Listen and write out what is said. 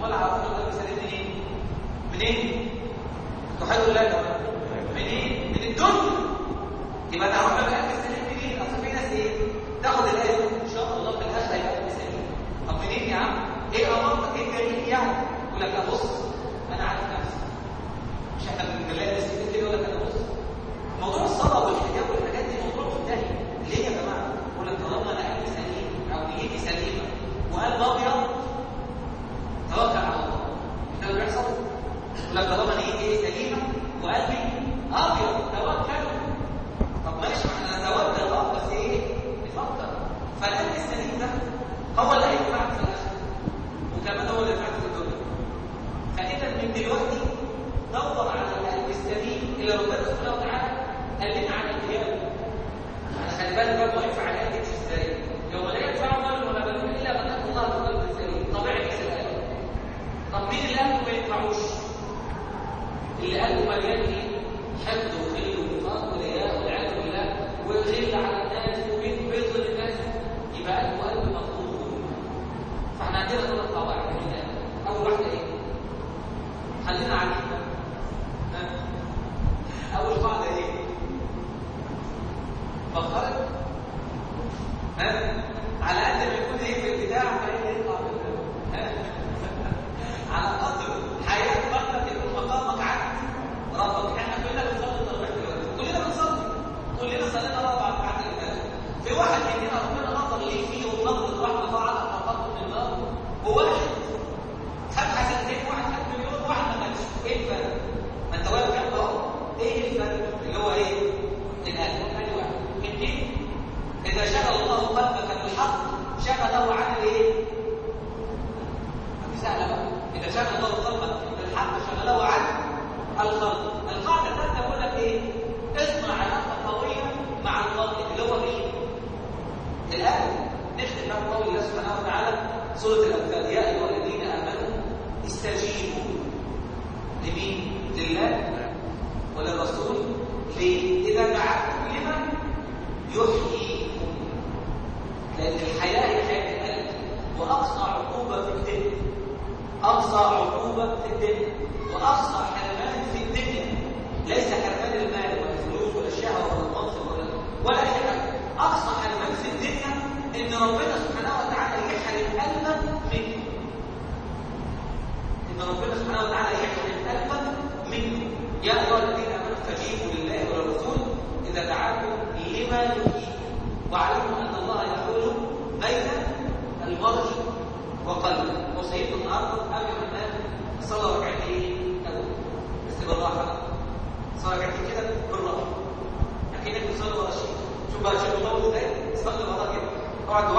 ولا عرفنا القلب سليم منين؟ منين؟ تحيوا لا منين؟ من الدنيا. يبقى تعرفنا القلب سليم منين؟ اصل في ناس ايه؟ تاخد الايه ان شاء الله في الاخر هيبقى قلب سليم. طب منين يا عم؟ ايه امرتك؟ ايه الدليل يعني؟ يقول لك لا بص انا عارف نفسي. مش احنا بنلاقي ناس كتير كده يقول لك انا بص. موضوع الصلاه والحجاب والحاجات دي موضوع منتهي. ليه يا جماعه؟ يقول لك طالما انا قلبي سليم او نيتي سليمه وقلب ابيض توكل على الله. ده اللي بيحصل. يقول لك طالما نيتي سليمه وقلبي ابيض توكل. طب ماشي احنا نتوكل بس ايه؟ نفكر. فالقلب السليم ده هو اللي هينفعك في الاخره وكمان هو اللي هينفعك في الدنيا. فاذا من دلوقتي دور على القلب السليم اللي ربنا سبحانه وتعالى قال لنا عن القيامه. خلي بالك برضه هينفع عليها كتير ازاي؟ يوم لا ينفع مال ولا بنون الا من اتى الله بقلب سليم. طبيعي كده القلب. طب مين اللي قلبه ما ينفعوش؟ اللي قلبه مليان ايه؟ حقد وخل ونفاق ورياء والعياذ بالله وغل على الناس وبيظلم الناس. يبقى قلبه قلب مطلوب. فاحنا عندنا ثلاث قواعد من القلب. اول واحده ايه؟ خلينا عارفين. اول قاعده ايه؟ فكرت على قد ما يكون ايه في البتاع فايه يطلع على قدر حياه قلبك يكون مقامك عند ربك. احنا كلنا بنصلي التراويح دلوقتي، كلنا بنصلي، كلنا صلينا 4 ركعات لله. في واحد مننا ربنا نظر ليه فيه ونظره رحمه فعل اقرب من النار، وواحد خد حسنتين، واحد خد مليون، واحد ما خدش. ايه الفرق؟ ما انت واقف جنبه اهو. ايه الفرق؟ اللي هو ايه؟ القلب. ادي واحد. اثنين، اذا شغل الله قلبك بالحق شغله عن الايه؟ سهله بقى. اذا شغل الله قلبك بالحق شغله عن الخلق. القاعده الثالثه بقول لك ايه؟ اصنع علاقه قويه مع الخلق اللي هو مين؟ القلب. نختم بقى قول الله سبحانه وتعالى سوره الانفال: يا ايها الذين امنوا استجيبوا لمين؟ لله وللرسول. ليه؟ اذا دعاكم لمن يحييكم. لان الحياه هي حياه القلب، واقصى عقوبه في الدنيا، اقصى عقوبه في الدنيا واقصى حرمان في الدنيا ليس حرمان المال ولا الفلوس ولا الشهوه ولا المنصب ولا اي حاجه. اقصى حرمان في الدنيا ان ربنا سبحانه وتعالى يحرم قلبك منه. ان ربنا سبحانه وتعالى يحرم قلبك منه. يا ايها الذين امنوا استجيبوا لله وللرسول اذا دعاكم لما يحييكم واعلموا ان الله يحول بين المرء وقلبه. وسيدنا النهارده قبل ما ننام صلى ركعتين بس بالراحه. صلى ركعتين كده بالراحه، اكنك بتصلي ورا شيء. شوف بقى شوف الله ازاي تصلي ورا كده. اقعد